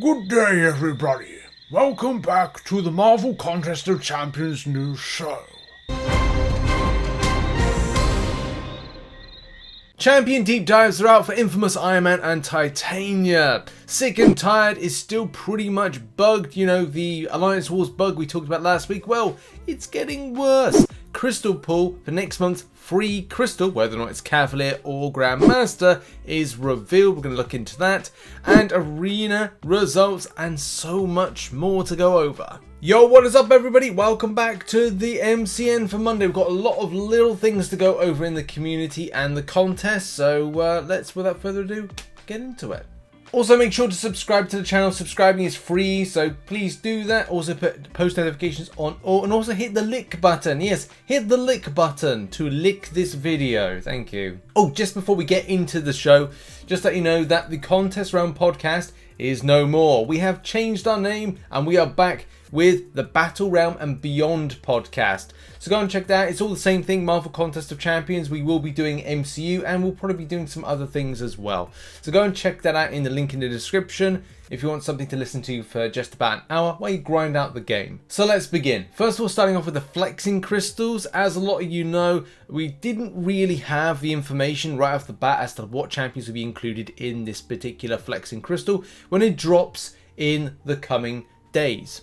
Good day, everybody. Welcome back to the Marvel Contest of Champions news show. Champion deep dives are out for Infamous Iron Man and Titania. Sick and Tired is still pretty much bugged. You know, the Alliance Wars bug we talked about last week. Well, it's getting worse. Crystal Pool for next month's free crystal, whether or not it's Cavalier or Grandmaster, is revealed. We're going to look into that. And arena results and so much more to go over. Yo, what is up, everybody? Welcome back to the MCN for Monday. We've got a lot of little things to go over in the community and the contest. So let's, without further ado, get into it. Also, make sure to subscribe to the channel. Subscribing is free, so please do that. Also, put post notifications on all, and also hit the lick button. Yes, hit the lick button to lick this video. Thank you. Oh, just before we get into the show, just let you know that the Contest Round podcast is no more. We have changed our name, and we are back with the Battle Realm and Beyond podcast. So go and check that out. It's all the same thing, Marvel Contest of Champions. We will be doing MCU and we'll probably be doing some other things as well. So go and check that out in the link in the description if you want something to listen to for just about an hour while you grind out the game. So let's begin. First of all, starting off with the flexing crystals. As a lot of you know, we didn't really have the information right off the bat as to what champions will be included in this particular flexing crystal when it drops in the coming days.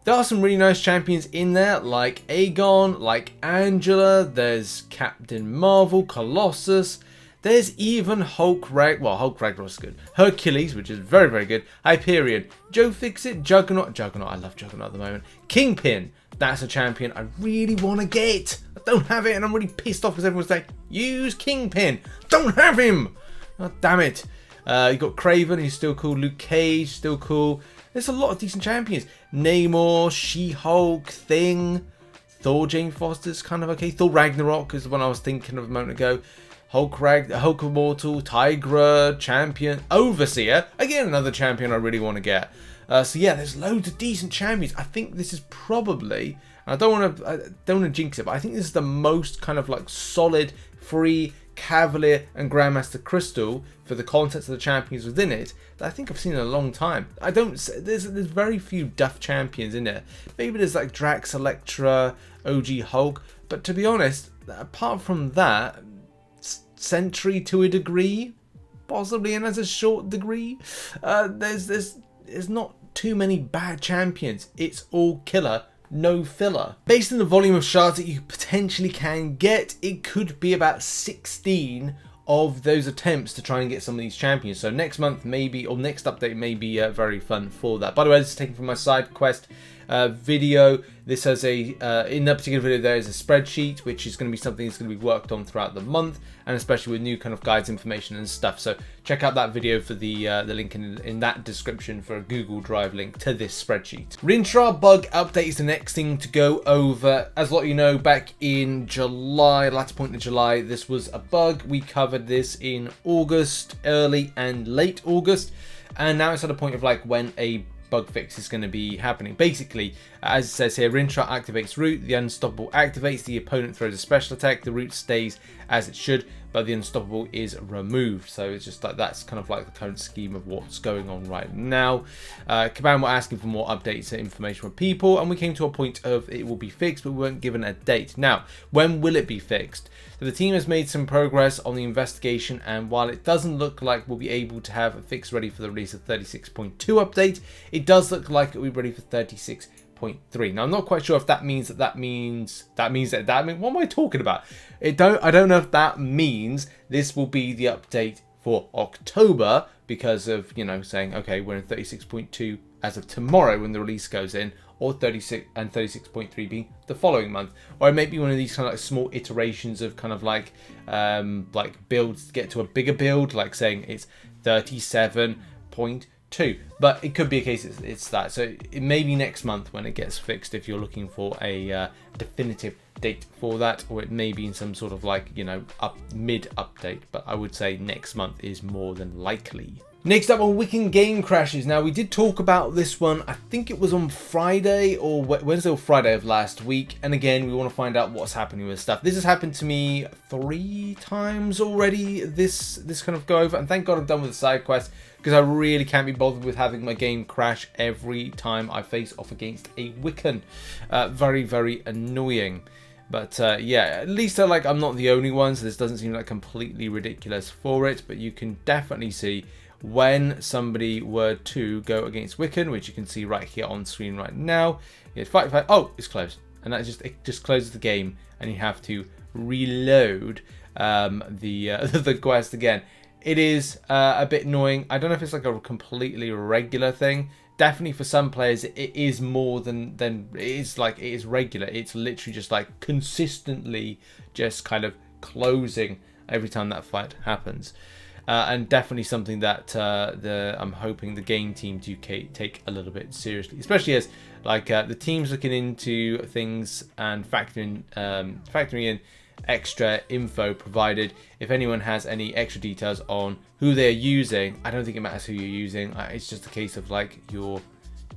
There are some really nice champions in there, like Aegon, like Angela, there's Captain Marvel, Colossus, there's even Hulk Ragnarok's good, Hercules, which is very, very good, Hyperion, Joe Fixit, Juggernaut, I love Juggernaut at the moment, Kingpin, that's a champion I really want to get. I don't have it and I'm really pissed off because everyone's like, use Kingpin, don't have him, oh damn it. You got Craven, who's still cool, Luke Cage, still cool. There's a lot of decent champions. Namor, She-Hulk, Thing, Thor, Jane Foster's kind of okay. Thor Ragnarok is the one I was thinking of a moment ago. Hulk Immortal, Tigra, Champion, Overseer. Again, another champion I really want to get. So yeah, there's loads of decent champions. I think this is probably, I don't want to jinx it, but I think this is the most kind of like solid, free Cavalier and Grandmaster Crystal for the context of the champions within it that I think I've seen in a long time. There's very few duff champions in it. Maybe there's like Drax, Elektra, OG Hulk, but to be honest, apart from that, Sentry to a degree, possibly, and as a short degree, there's not too many bad champions. It's all killer, no filler. Based on the volume of shards that you potentially can get, it could be about 16 of those attempts to try and get some of these champions. So next month maybe, or next update may be very fun for that. By the way, this is taken from my side quest video. This has in that particular video there is a spreadsheet, which is going to be something that's going to be worked on throughout the month, and especially with new kind of guides, information and stuff. So check out that video for the link in that description for a Google Drive link to this spreadsheet. Rintrah Bug update is the next thing to go over. As a lot of you know, back in July, latter point of July, this was a bug. We covered this in August, early and late August, and now it's at a point of like when a bug fix is going to be happening. Basically, as it says here, Rintrah activates root, the unstoppable activates, the opponent throws a special attack, the root stays as it should, but the unstoppable is removed. So it's just like, that's kind of like the current scheme of what's going on right now. Caban were asking for more updates and information from people, and we came to a point of it will be fixed, but we weren't given a date. Now, when will it be fixed? So the team has made some progress on the investigation, and while it doesn't look like we'll be able to have a fix ready for the release of 36.2 update, it does look like it will be ready for 36.3. Now I'm not quite sure if that means what am I talking about? I don't know if that means this will be the update for October because of, you know, saying okay, we're in 36.2 as of tomorrow when the release goes in, or 36 and 36.3 being the following month, or it may be one of these kind of like small iterations of kind of like builds to get to a bigger build, like saying it's 37.2, but it could be a case it's that. So it may be next month when it gets fixed if you're looking for a definitive date for that, or it may be in some sort of like, you know, mid update, but I would say next month is more than likely. Next up on Wiccan game crashes. Now, we did talk about this one, I think it was on Friday or Wednesday or Friday of last week. And again, we want to find out what's happening with stuff. This has happened to me 3 times already, this kind of go over. And thank God I'm done with the side quest, because I really can't be bothered with having my game crash every time I face off against a Wiccan. Very, very annoying. But yeah, at least I'm not the only one, so this doesn't seem like completely ridiculous for it. But you can definitely see when somebody were to go against Wiccan, which you can see right here on screen right now. It's fight. Oh, it's closed, and it just closes the game, and you have to reload the quest again. It is a bit annoying. I don't know if it's like a completely regular thing. Definitely for some players, it is more than it is regular. It's literally just like consistently just kind of closing every time that fight happens. And definitely something that I'm hoping the game team do take a little bit seriously, especially as the team's looking into things and factoring in extra info provided. If anyone has any extra details on who they're using, I don't think it matters who you're using. It's just a case of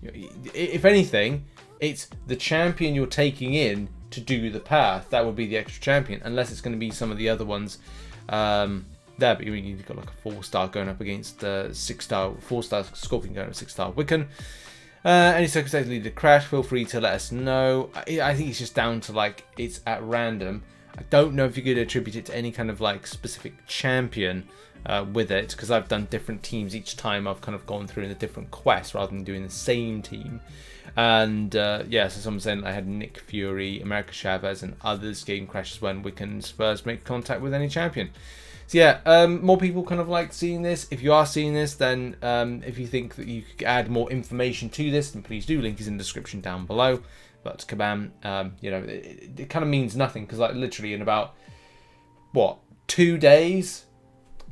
if anything, it's the champion you're taking in to do the path. That would be the extra champion, unless it's going to be some of the other ones. There, but you've got like a 4-star going up against 6-star, 4-star Scorpion going up 6-star Wiccan. Any circumstances lead to crash, feel free to let us know. I think it's just down to it's at random. I don't know if you could attribute it to any kind of specific champion with it, because I've done different teams each time I've kind of gone through in a different quest rather than doing the same team. And yeah, so someone's saying I had Nick Fury, America Chavez, and others game crashes when Wiccans first make contact with any champion. So yeah, more people kind of seeing this. If you are seeing this, then if you think that you could add more information to this, then please do. Link is in the description down below. But Kabam, it kind of means nothing, because literally in about 2 days,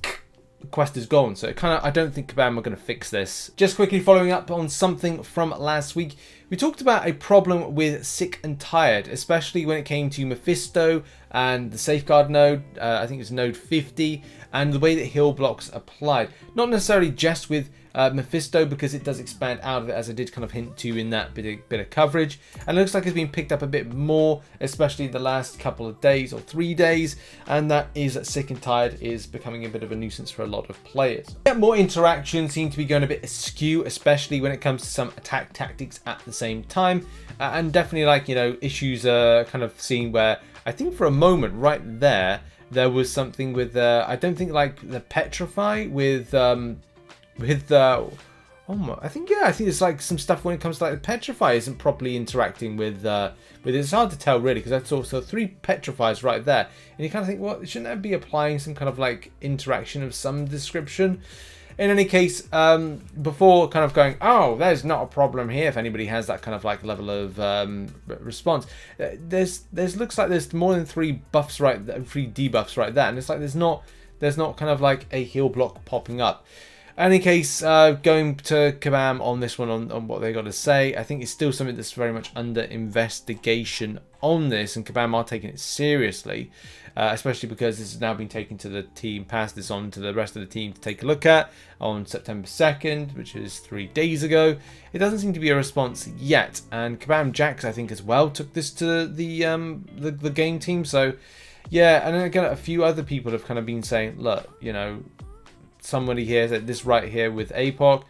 the quest is gone. So I don't think Kabam are going to fix this. Just quickly following up on something from last week, we talked about a problem with Sick and Tired, especially when it came to Mephisto and the safeguard node. I think it's node 50, and the way that heal blocks applied. Not necessarily just with Mephisto, because it does expand out of it, as I did kind of hint to in that bit of coverage, and it looks like it's been picked up a bit more, especially the last couple of days or 3 days, and that is that Sick and Tired is becoming a bit of a nuisance for a lot of players. More interactions seem to be going a bit askew, especially when it comes to some attack tactics at the same time, and definitely issues are kind of seen where I think for a moment right there was something with I don't think the Petrify with I think it's some stuff when it comes to the Petrify isn't properly interacting with it. It's hard to tell really, because I saw 3 Petrifies right there, and you kind of think, well, shouldn't that be applying some kind of interaction of some description? In any case, before kind of going, oh, there's not a problem here, if anybody has that kind of level of response, looks like there's more than 3 buffs 3 debuffs right there, and it's there's not kind of a heal block popping up. In any case, going to Kabam on this one, on what they got to say, I think it's still something that's very much under investigation on this, and Kabam are taking it seriously, especially because this has now been taken to the team, passed this on to the rest of the team to take a look at on September 2nd, which is 3 days ago. It doesn't seem to be a response yet, and Kabam Jax, I think, as well took this to the game team. So yeah, and then again, a few other people have kind of been saying, look, somebody here said this right here with APOC.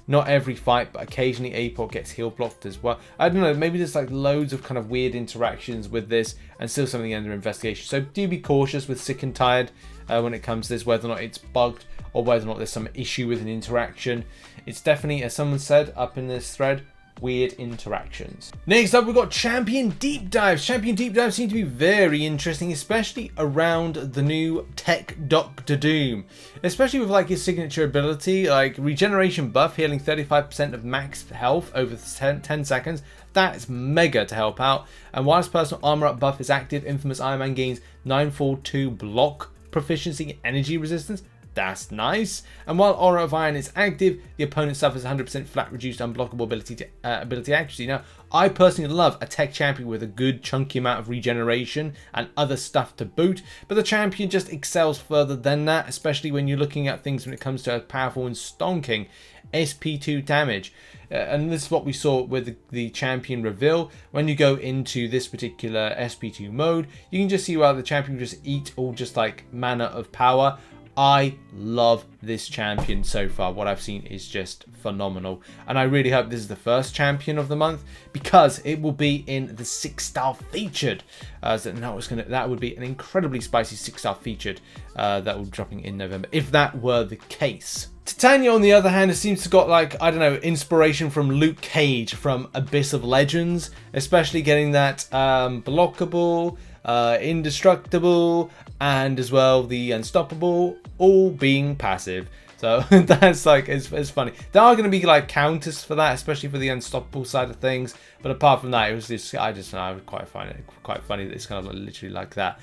Not every fight, but occasionally APOC gets heal blocked as well. I don't know, maybe there's loads of kind of weird interactions with this, and still something under investigation. So do be cautious with Sick and Tired when it comes to this, whether or not it's bugged or whether or not there's some issue with an interaction. It's definitely, as someone said up in this thread, weird interactions. Next up, we've got Champion Deep Dives. Champion Deep Dives seem to be very interesting, especially around the new Tech Doctor Doom. Especially with his signature ability, regeneration buff, healing 35% of max health over 10 seconds. That's mega to help out. And whilst personal armor up buff is active, Infamous Iron Man gains 942 block proficiency and energy resistance. That's nice. And while Aura of Iron is active, the opponent suffers 100% flat reduced unblockable ability accuracy. Now, I personally love a tech champion with a good chunky amount of regeneration and other stuff to boot, but the champion just excels further than that, especially when you're looking at things when it comes to a powerful and stonking SP2 damage. And this is what we saw with the champion reveal. When you go into this particular SP2 mode, you can just see how the champion just eat all just like mana of power. I love this champion so far. What I've seen is just phenomenal, and I really hope this is the first champion of the month, because it will be in the 6-star featured. So that would be an incredibly spicy 6-star featured that will be dropping in November, if that were the case. Titania, on the other hand, it seems to got, like, I don't know, inspiration from Luke Cage from Abyss of Legends, especially getting that blockable, indestructible, and as well the unstoppable, all being passive. So that's like, it's funny. There are going to be like counters for that, especially for the unstoppable side of things. But apart from that, it was just, I would quite find it quite funny that it's kind of like literally like that.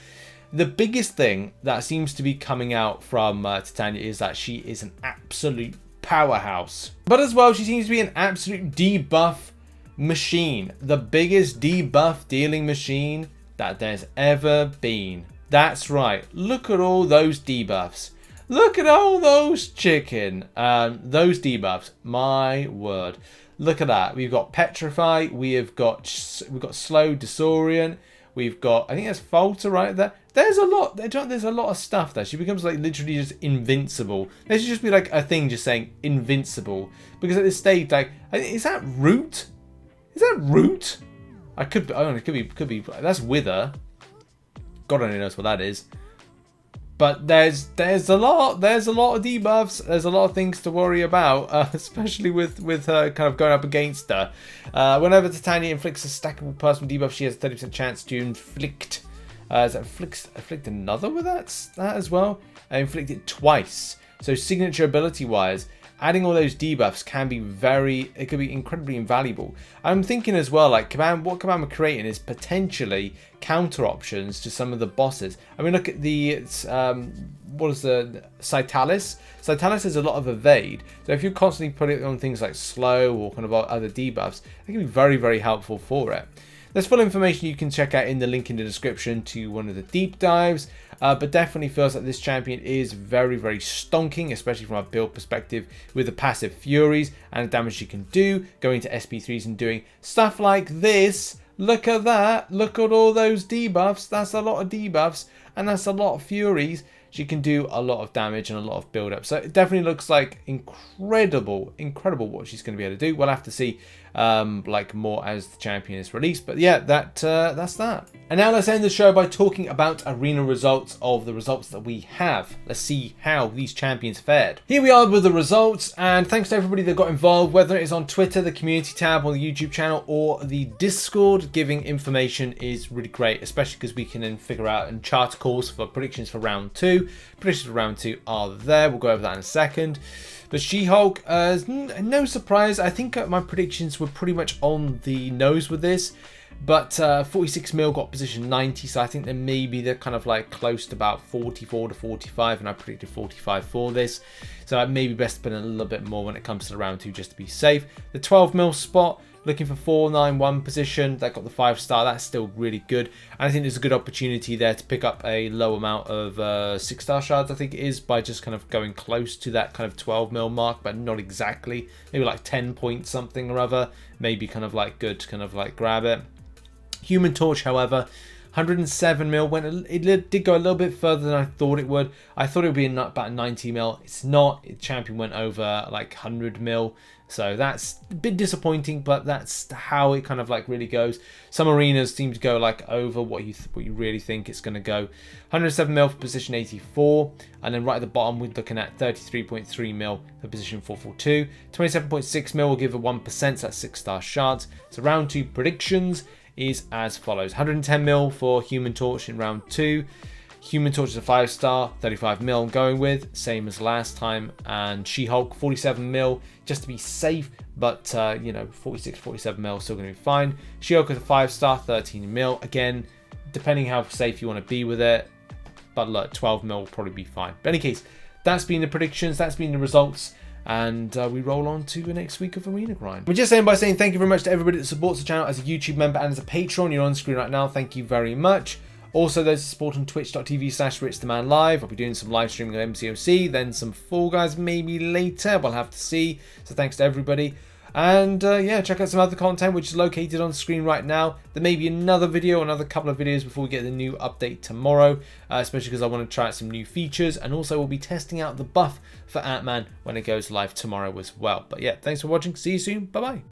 The biggest thing that seems to be coming out from Titania is that she is an absolute powerhouse. But as well, she seems to be an absolute debuff machine. The biggest debuff dealing machine that there's ever been. That's right. Look at all those debuffs. Look at all those chicken. Those debuffs. My word. Look at that. We've got Petrify. We've got Slow, Disorient. We've got, I think that's Falter right there. There's a lot. There's a lot of stuff there. She becomes like literally just invincible. There should just be like a thing just saying invincible, because at this stage, like, is that Root? Is that Root? I could be. Oh, it could be. That's Wither. God only knows what that is. But there's a lot of debuffs. There's a lot of things to worry about, especially with her kind of going up against her. Whenever Titania inflicts a stackable personal debuff, she has a 30% chance to inflict. Inflict another with that as well. Inflict it twice. So signature ability wise, adding all those debuffs can be it could be incredibly invaluable. I'm thinking as well, like, what Command we're creating is potentially counter options to some of the bosses. I mean, look at the, what is the Citalis? Citalis has a lot of evade. So if you constantly put it on things like slow or kind of other debuffs, it can be very, very helpful for it. There's full information you can check out in the link in the description to one of the deep dives, but definitely feels like this champion is very, very stonking, especially from a build perspective, with the passive Furies and the damage she can do, going to SP3s and doing stuff like this. Look at that. Look at all those debuffs. That's a lot of debuffs, and that's a lot of Furies. She can do a lot of damage and a lot of build up. So it definitely looks like incredible what she's going to be able to do. We'll have to see like more as the champion is released. But yeah, that's that. And now let's end the show by talking about arena results of the results that we have. Let's see how these champions fared. Here we are with the results, and thanks to everybody that got involved, whether it is on Twitter, the community tab, or the YouTube channel, or the Discord. Giving information is really great, especially because we can then figure out and chart course for predictions for round 2. Predictions for round 2 are there. We'll go over that in a second. But She-Hulk, no surprise. I think my predictions were pretty much on the nose with this. But 46 mil got position 90, so I think that maybe they're kind of like close to about 44 to 45, and I predicted 45 for this. So it may be best to put in a little bit more when it comes to the round 2 just to be safe. The 12 mil spot, looking for 491 position, that got the 5-star. That's still really good, and I think there's a good opportunity there to pick up a low amount of 6-star shards, I think it is, by just kind of going close to that kind of 12 mil mark, but not exactly. Maybe like 10 point something or other, maybe kind of like good to kind of like grab it. Human Torch, however, 107 mil, it did go a little bit further than I thought it would. I thought it would be about 90 mil. It's not. The champion went over like 100 mil. So that's a bit disappointing, but that's how it kind of like really goes. Some arenas seem to go like over what you really think it's going to go. 107 mil for position 84, and then right at the bottom we're looking at 33.3 mil for position 442. 27.6 mil will give a 1%, so that's 6-star shards. So round 2 predictions is as follows: 110 mil for Human Torch in round 2. Human Torch is a 5-star, 35 mil I'm going with, same as last time. And She-Hulk, 47 mil, just to be safe, but you know, 46, 47 mil still going to be fine. She-Hulk is a 5-star, 13 mil, again, depending how safe you want to be with it. But look, 12 mil will probably be fine. But in any case, that's been the predictions, that's been the results. And we roll on to the next week of Arena Grind. We're just saying by saying thank you very much to everybody that supports the channel as a YouTube member and as a patron. You're on screen right now. Thank you very much. Also, those support on twitch.tv/RichTheMan live. I'll be doing some live streaming of MCOC, then some Fall Guys maybe later. We'll have to see. So thanks to everybody. And yeah, check out some other content which is located on screen right now. There may be another video, another couple of videos before we get the new update tomorrow, especially because I want to try out some new features, and also we'll be testing out the buff for Ant-Man when it goes live tomorrow as well. But yeah, thanks for watching. See you soon. Bye bye.